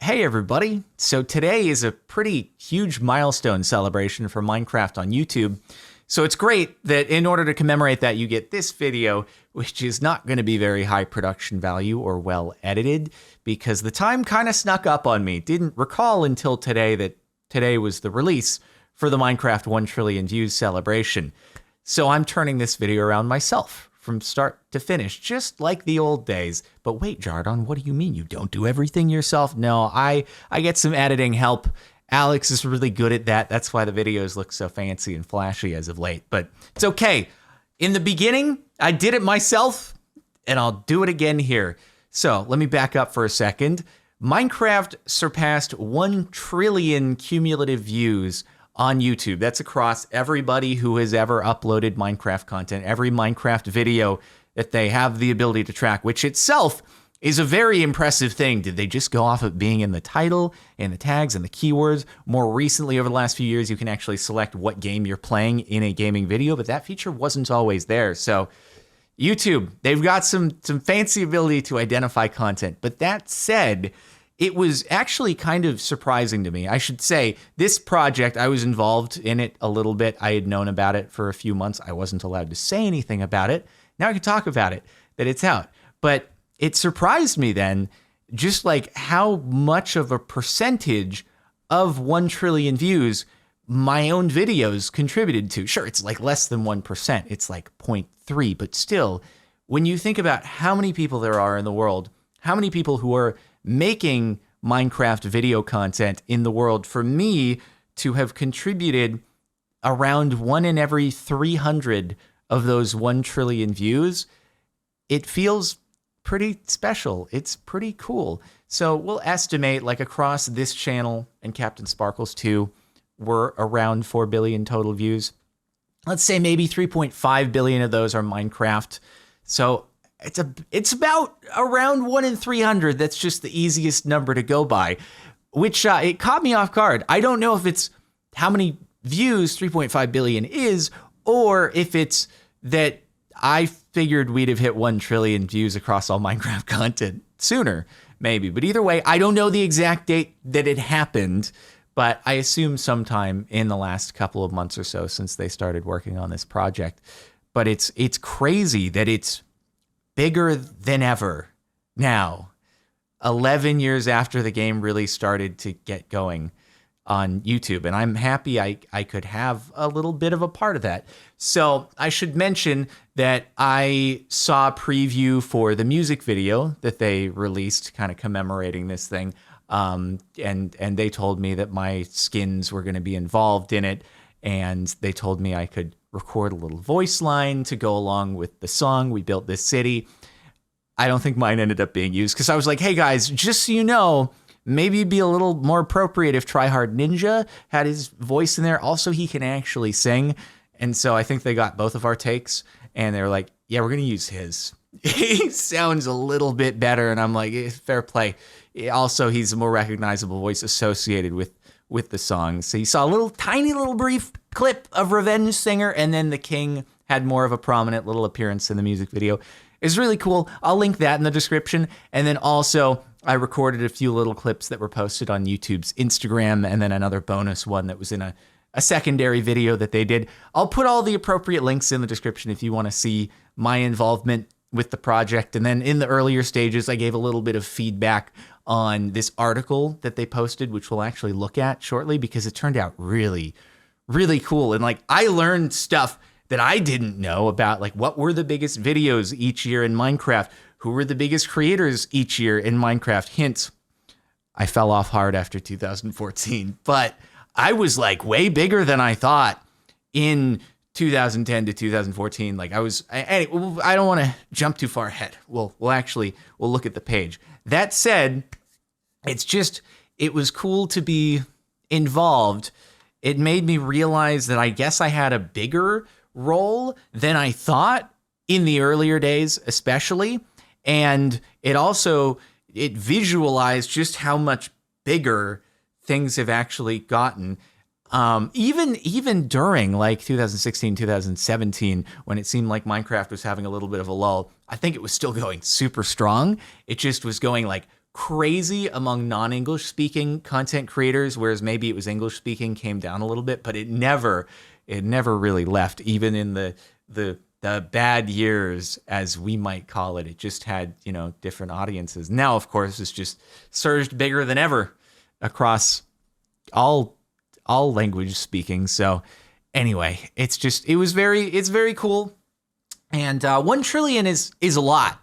Hey everybody. So today is a pretty huge milestone celebration for Minecraft on YouTube. So it's great that in order to commemorate that, you get this video, which is not going to be very high production value or well edited because the time kind of snuck up on me. Didn't recall until today that today was the release for the Minecraft 1 trillion views celebration. So I'm turning this video around myself from start to finish, just like the old days. But wait, Jardon, what do you mean you don't do everything yourself? No, I get some editing help. Alex is really good at that. That's why the videos look so fancy and flashy as of late. But it's okay. In the beginning, I did it myself, and I'll do it again here. So let me back up for a second. Minecraft surpassed 1 trillion cumulative views on YouTube. That's across everybody who has ever uploaded Minecraft content, every Minecraft video that they have the ability to track, which itself is a very impressive thing. Did they just go off of being in the title and the tags and the keywords? More recently, over the last few years, you can actually select what game you're playing in a gaming video, but that feature wasn't always there. So YouTube, they've got some fancy ability to identify content. But that said, it was actually kind of surprising to me. I should say, this project, I was involved in it a little bit. I had known about it for a few months. I wasn't allowed to say anything about it. Now I can talk about it, that it's out. But it surprised me then, just like how much of a percentage of 1 trillion views my own videos contributed to. Sure, it's like less than 1%. It's like 0.3, but still, when you think about how many people there are in the world, how many people who are making Minecraft video content in the world, for me to have contributed around 1 in every 300 of those 1 trillion views, it feels pretty special. It's pretty cool. So we'll estimate like across this channel and Captain Sparkles too, we're around 4 billion total views. Let's say maybe 3.5 billion of those are Minecraft. So it's about around 1 in 300. That's just the easiest number to go by, which it caught me off guard. I don't know if it's how many views 3.5 billion is, or if it's that I figured we'd have hit 1 trillion views across all Minecraft content sooner, maybe. But either way, I don't know the exact date that it happened, but I assume sometime in the last couple of months or so since they started working on this project. But it's crazy that it's bigger than ever now, 11 years after the game really started to get going on YouTube. And I'm happy I could have a little bit of a part of that. So I should mention that I saw a preview for the music video that they released kind of commemorating this thing. And they told me that my skins were going to be involved in it. And they told me I could record a little voice line to go along with the song, We Built This City. I don't think mine ended up being used because I was like, hey guys, just so you know, maybe it'd be a little more appropriate if Tryhard Ninja had his voice in there. Also, he can actually sing. And so I think they got both of our takes and they were like, yeah, we're going to use his. He sounds a little bit better. And I'm like, fair play. Also, he's a more recognizable voice associated with the song. So you saw a little tiny little brief clip of Revenge Singer, and then the King had more of a prominent little appearance in the music video. It's really cool. I'll link that in the description. And then also I recorded a few little clips that were posted on YouTube's Instagram, and then another bonus one that was in a secondary video that they did. I'll put all the appropriate links in the description if you want to see my involvement with the project. And then in the earlier stages, I gave a little bit of feedback on this article that they posted, which we'll actually look at shortly because it turned out really, really cool. And like I learned stuff that I didn't know about, like what were the biggest videos each year in Minecraft? Who were the biggest creators each year in Minecraft? Hint, I fell off hard after 2014, but I was like way bigger than I thought in 2010 to 2014. Like I don't want to jump too far ahead. We'll look at the page. That said, it was cool to be involved. It made me realize that I guess I had a bigger role than I thought in the earlier days, especially. And it visualized just how much bigger things have actually gotten. Even during like 2016, 2017, when it seemed like Minecraft was having a little bit of a lull, I think it was still going super strong. It just was going like crazy among non-English speaking content creators, whereas maybe it was English speaking came down a little bit, but it never really left, even in the bad years, as we might call it. It just had, different audiences. Now, of course, it's just surged bigger than ever across all language speaking. So anyway, it's very cool. And 1 trillion is a lot.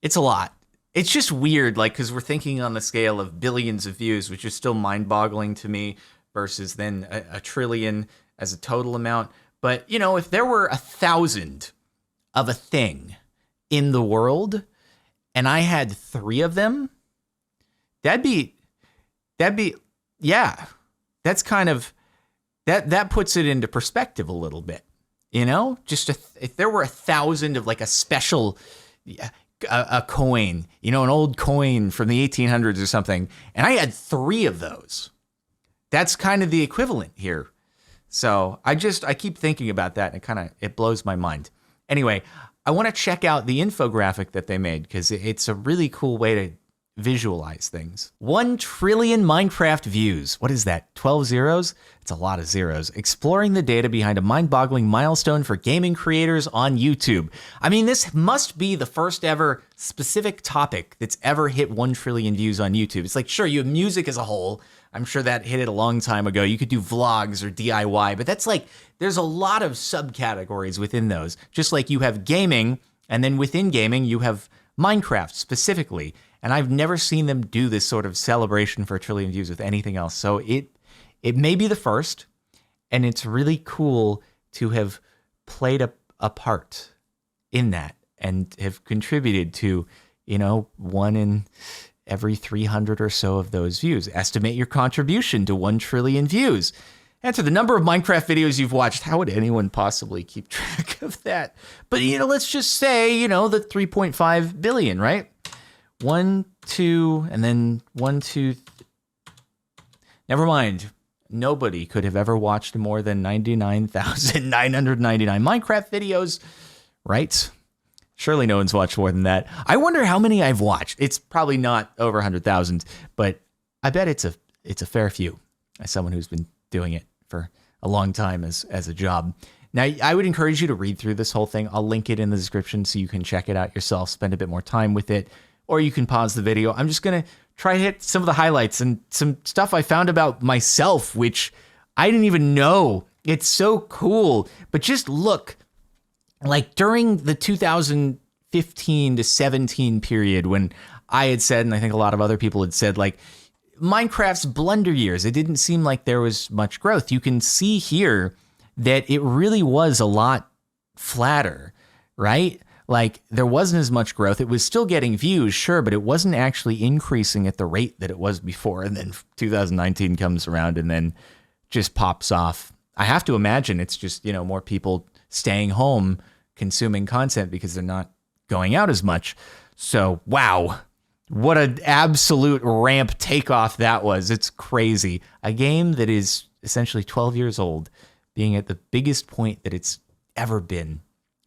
It's a lot. It's just weird, because we're thinking on the scale of billions of views, which is still mind-boggling to me, versus then a trillion as a total amount. But, if there were 1,000 of a thing in the world and I had 3 of them, that'd be, yeah, that's kind of, that puts it into perspective a little bit, just if there were 1,000 of a special, a coin, an old coin from the 1800s or something, and I had 3 of those, that's kind of the equivalent here. So I keep thinking about that, and it blows my mind. Anyway, I want to check out the infographic that they made, because it's a really cool way to visualize things. 1 trillion Minecraft views. What is that? 12 zeros? It's a lot of zeros. Exploring the data behind a mind-boggling milestone for gaming creators on YouTube. I mean, this must be the first ever specific topic that's ever hit 1 trillion views on YouTube. It's sure, you have music as a whole. I'm sure that hit it a long time ago. You could do vlogs or DIY, but that's there's a lot of subcategories within those. Just like you have gaming, and then within gaming, you have Minecraft specifically. And I've never seen them do this sort of celebration for 1 trillion views with anything else. So it may be the first, and it's really cool to have played a part in that and have contributed to, 1 in every 300 or so of those views. Estimate your contribution to 1 trillion views. Answer the number of Minecraft videos you've watched. How would anyone possibly keep track of that? But, let's just say, the 3.5 billion, right? 1, 2, and then 1, 2. Never mind. Nobody could have ever watched more than 99,999 Minecraft videos, right? Surely no one's watched more than that. I wonder how many I've watched. It's probably not over 100,000, but I bet it's a fair few, as someone who's been doing it for a long time as a job. Now, I would encourage you to read through this whole thing. I'll link it in the description so you can check it out yourself, spend a bit more time with it, or you can pause the video. I'm just going to try to hit some of the highlights and some stuff I found about myself, which I didn't even know. It's so cool. But just look, during the 2015 to 17 period, when I had said, and I think a lot of other people had said, Minecraft's blunder years, it didn't seem like there was much growth. You can see here that it really was a lot flatter, right? There wasn't as much growth. It was still getting views, sure, but it wasn't actually increasing at the rate that it was before. And then 2019 comes around and then just pops off. I have to imagine it's just, more people staying home consuming content because they're not going out as much. So, wow, what an absolute ramp takeoff that was. It's crazy. A game that is essentially 12 years old being at the biggest point that it's ever been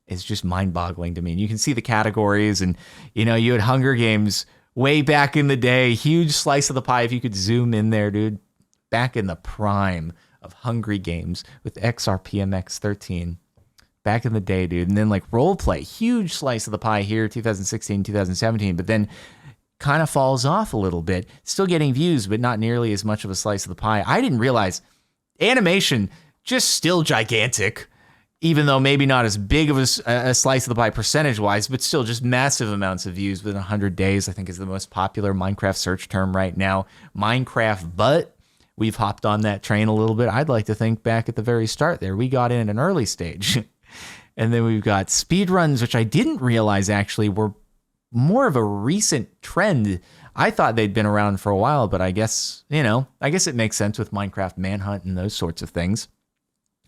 is just mind-boggling to me. And you can see the categories, and you had Hunger Games way back in the day, huge slice of the pie. If you could zoom in there, dude, back in the prime of Hungry Games with XRPMX 13, back in the day, dude. And then role play, huge slice of the pie here, 2016, 2017, but then kind of falls off a little bit, still getting views, but not nearly as much of a slice of the pie. I didn't realize animation just still gigantic, even though maybe not as big of a slice of the pie percentage-wise, but still just massive amounts of views within 100 days, I think is the most popular Minecraft search term right now. Minecraft, but we've hopped on that train a little bit. I'd like to think back at the very start there, we got in at an early stage. And then we've got speedruns, which I didn't realize actually were more of a recent trend. I thought they'd been around for a while, but I guess it makes sense with Minecraft Manhunt and those sorts of things.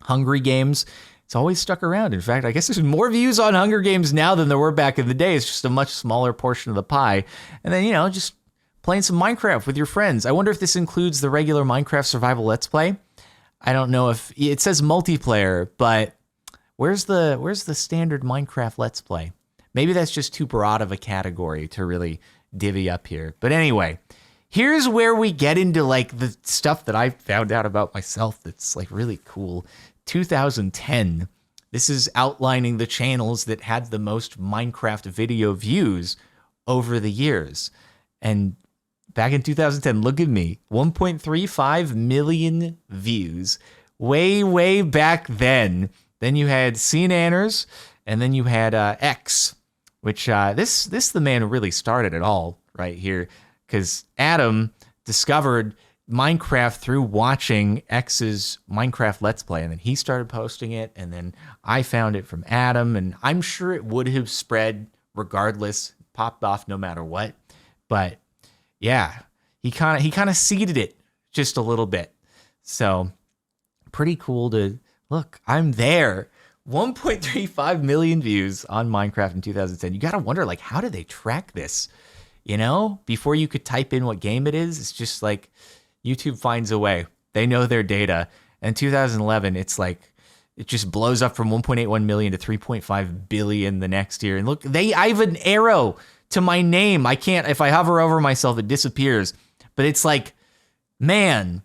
Hungry Games, it's always stuck around. In fact, I guess there's more views on Hunger Games now than there were back in the day. It's just a much smaller portion of the pie. And then, just playing some Minecraft with your friends. I wonder if this includes the regular Minecraft survival Let's Play. I don't know if it says multiplayer, but where's the standard Minecraft Let's Play? Maybe that's just too broad of a category to really divvy up here. But anyway, here's where we get into like the stuff that I found out about myself that's like really cool. 2010. This is outlining the channels that had the most Minecraft video views over the years. And back in 2010, look at me, 1.35 million views. Way back then. Then you had CNanners, and then you had X, which this the man who really started it all right here, because Adam discovered Minecraft through watching X's Minecraft Let's Play, and then he started posting it, and then I found it from Adam, and I'm sure it would have spread regardless, popped off no matter what. But yeah, he kind of seeded it just a little bit. So pretty cool to look. I'm there. 1.35 million views on Minecraft in 2010. You got to wonder, like, how did they track this? You know, before you could type in what game it is, it's just like YouTube finds a way. They know their data. And 2011, it's like it just blows up from 1.81 million to 3.5 billion the next year. And look, I have an arrow to my name. I can't, if I hover over myself, it disappears. But it's like, man,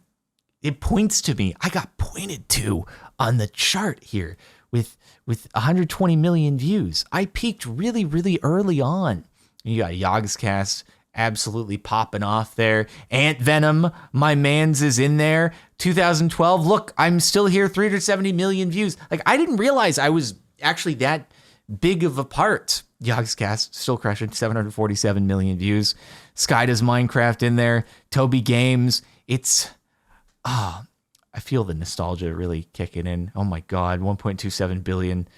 it points to me. I got pointed to on the chart here with 120 million views. I peaked really, really early on. You got Yogscast absolutely popping off there. Ant Venom, my man's is in there. 2012, look, I'm still here, 370 million views. Like, I didn't realize I was actually that big of a part. Yogscast still crushing 747 million views. Sky Does Minecraft in there. Toby Games. It's, I feel the nostalgia really kicking in. Oh my God, 1.27 billion.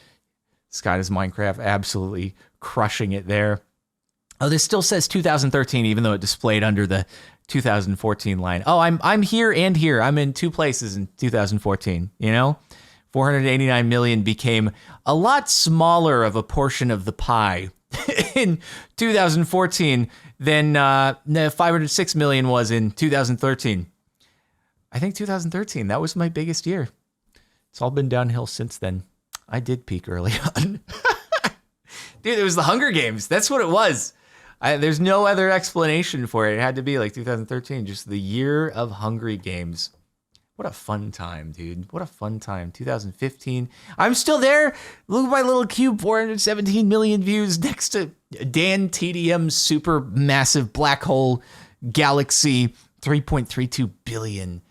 Sky Does Minecraft absolutely crushing it there. Oh, this still says 2013, even though it displayed under the 2014 line. Oh, I'm here and here. I'm in two places in 2014, you know? 489 million became a lot smaller of a portion of the pie in 2014 than 506 million was in 2013. I think 2013, that was my biggest year. It's all been downhill since then. I did peak early on. Dude, it was the Hunger Games. That's what it was. There's no other explanation for it. It had to be like 2013, just the year of Hungry Games. What a fun time, dude. What a fun time. 2015. I'm still there. Look at my little cube, 417 million views next to Dan TDM's super massive black hole galaxy, 3.32 billion.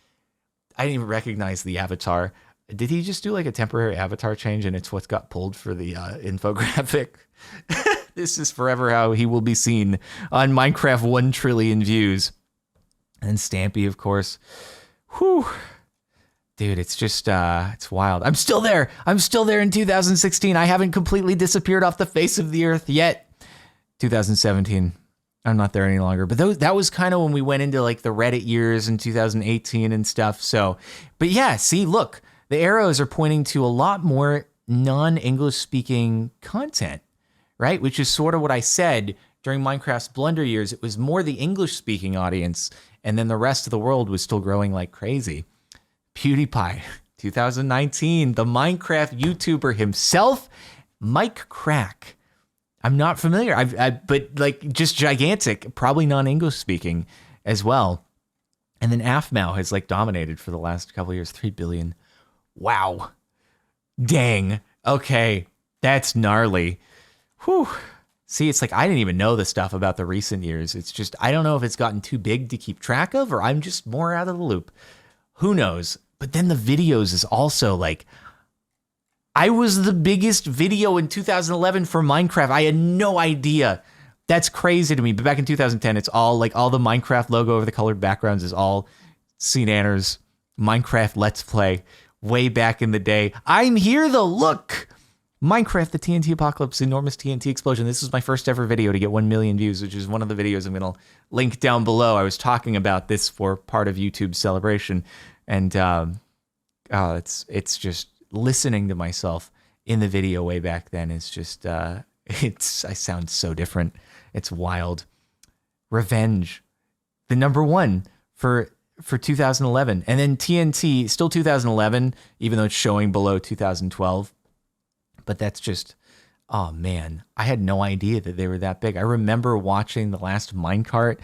I didn't even recognize the avatar. Did he just do like a temporary avatar change and it's what's got pulled for the infographic? This is forever how he will be seen on Minecraft 1 trillion views. And Stampy, of course. Whew. Dude, it's just, it's wild. I'm still there. I'm still there in 2016. I haven't completely disappeared off the face of the earth yet. 2017. I'm not there any longer. But that was kind of when we went into like the Reddit years in 2018 and stuff. So, but yeah, see, look, the arrows are pointing to a lot more non-English speaking content, right? Which is sort of what I said during Minecraft's Blunder years. It was more the English speaking audience, and then the rest of the world was still growing like crazy. PewDiePie, 2019, the Minecraft YouTuber himself, Mike Crack. I'm not familiar, but like just gigantic, probably non-English speaking as well. And then AFMAO has like dominated for the last couple of years, 3 billion. Wow. Dang. Okay. That's gnarly. Whew. See, it's like I didn't even know the stuff about the recent years. It's just, I don't know if it's gotten too big to keep track of or I'm just more out of the loop. Who knows? But then the videos is also like, I was the biggest video in 2011 for Minecraft. I had no idea. That's crazy to me. But back in 2010, it's all like all the Minecraft logo over the colored backgrounds is all CNanners Minecraft Let's Play way back in the day. I'm here though. Look. Minecraft, the TNT Apocalypse, enormous TNT explosion. This was my first ever video to get 1 million views, which is one of the videos I'm going to link down below. I was talking about this for part of YouTube's celebration. And it's just listening to myself in the video way back then is just, I sound so different. It's wild. Revenge, the #1 for 2011. And then TNT, still 2011, even though it's showing below 2012. But that's just Oh man, I had no idea that they were that big. I remember watching the last Minecart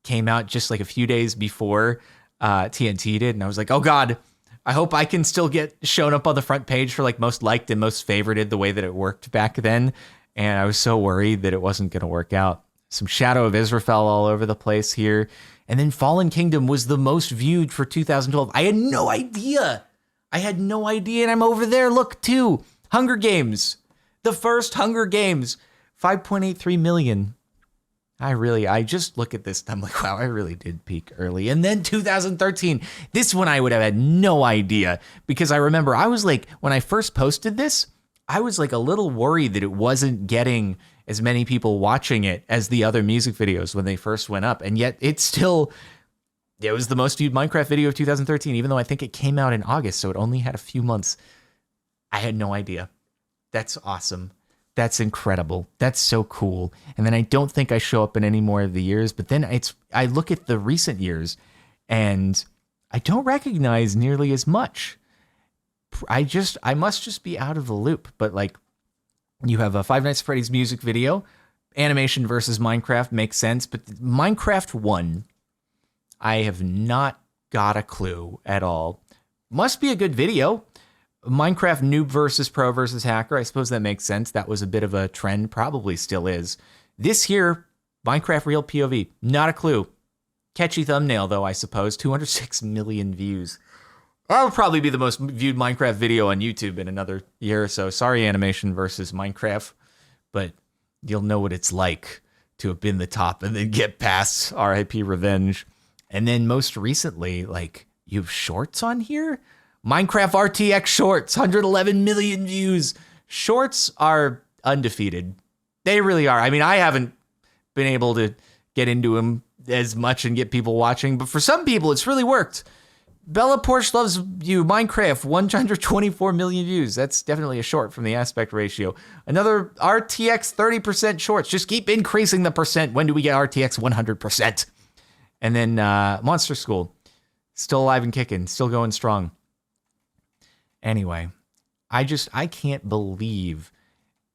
came out just like a few days before TNT did, and I was like, oh god, I hope I can still get shown up on the front page for like most liked and most favorited the way that it worked back then. And I was so worried that it wasn't going to work out. Some Shadow of Israfel all over the place here. And then Fallen Kingdom was the most viewed for 2012. I had no idea. And I'm over there. Look, too. Hunger Games. The first Hunger Games. 5.83 million. I just look at this and I'm like, wow, I really did peak early. And then 2013, this one I would have had no idea, because I remember I was like, when I first posted this, I was like a little worried that it wasn't getting as many people watching it as the other music videos when they first went up. And yet it was the most viewed Minecraft video of 2013, even though I think it came out in August, so it only had a few months. I had no idea. That's awesome. That's incredible. That's so cool. And then I don't think I show up in any more of the years, but then I look at the recent years and I don't recognize nearly as much. I must just be out of the loop. But like, you have a Five Nights at Freddy's music video, animation versus Minecraft makes sense, but Minecraft 1, I have not got a clue at all. Must be a good video. Minecraft noob versus pro versus hacker, I suppose that makes sense. That was a bit of a trend, probably still is. This here, Minecraft real POV, not a clue. Catchy thumbnail though, I suppose. 206 million views. That'll probably be the most viewed Minecraft video on YouTube in another year or so. Sorry, animation versus Minecraft, but you'll know what it's like to have been the top and then get past RIP Revenge. And then most recently, like, you have shorts on here? Minecraft RTX Shorts, 111 million views. Shorts are undefeated. They really are. I mean, I haven't been able to get into them as much and get people watching, but for some people, it's really worked. Bella Porsche Loves You, Minecraft, 124 million views. That's definitely a short from the aspect ratio. Another RTX 30% shorts. Just keep increasing the percent. When do we get RTX 100%? And then Monster School, still alive and kicking, still going strong. Anyway, I can't believe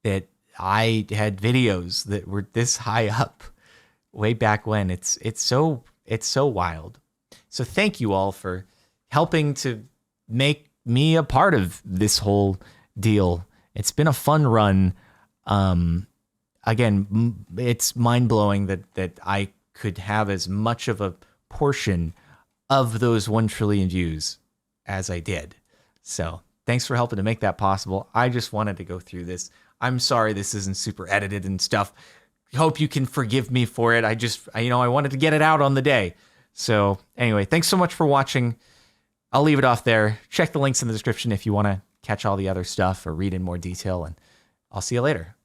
that I had videos that were this high up way back when. It's so wild. So thank you all for helping to make me a part of this whole deal. It's been a fun run. Again, it's mind-blowing that I could have as much of a portion of those 1 trillion views as I did. So thanks for helping to make that possible. I just wanted to go through this. I'm sorry this isn't super edited and stuff. Hope you can forgive me for it. I wanted to get it out on the day. So anyway, thanks so much for watching. I'll leave it off there. Check the links in the description if you want to catch all the other stuff or read in more detail, and I'll see you later.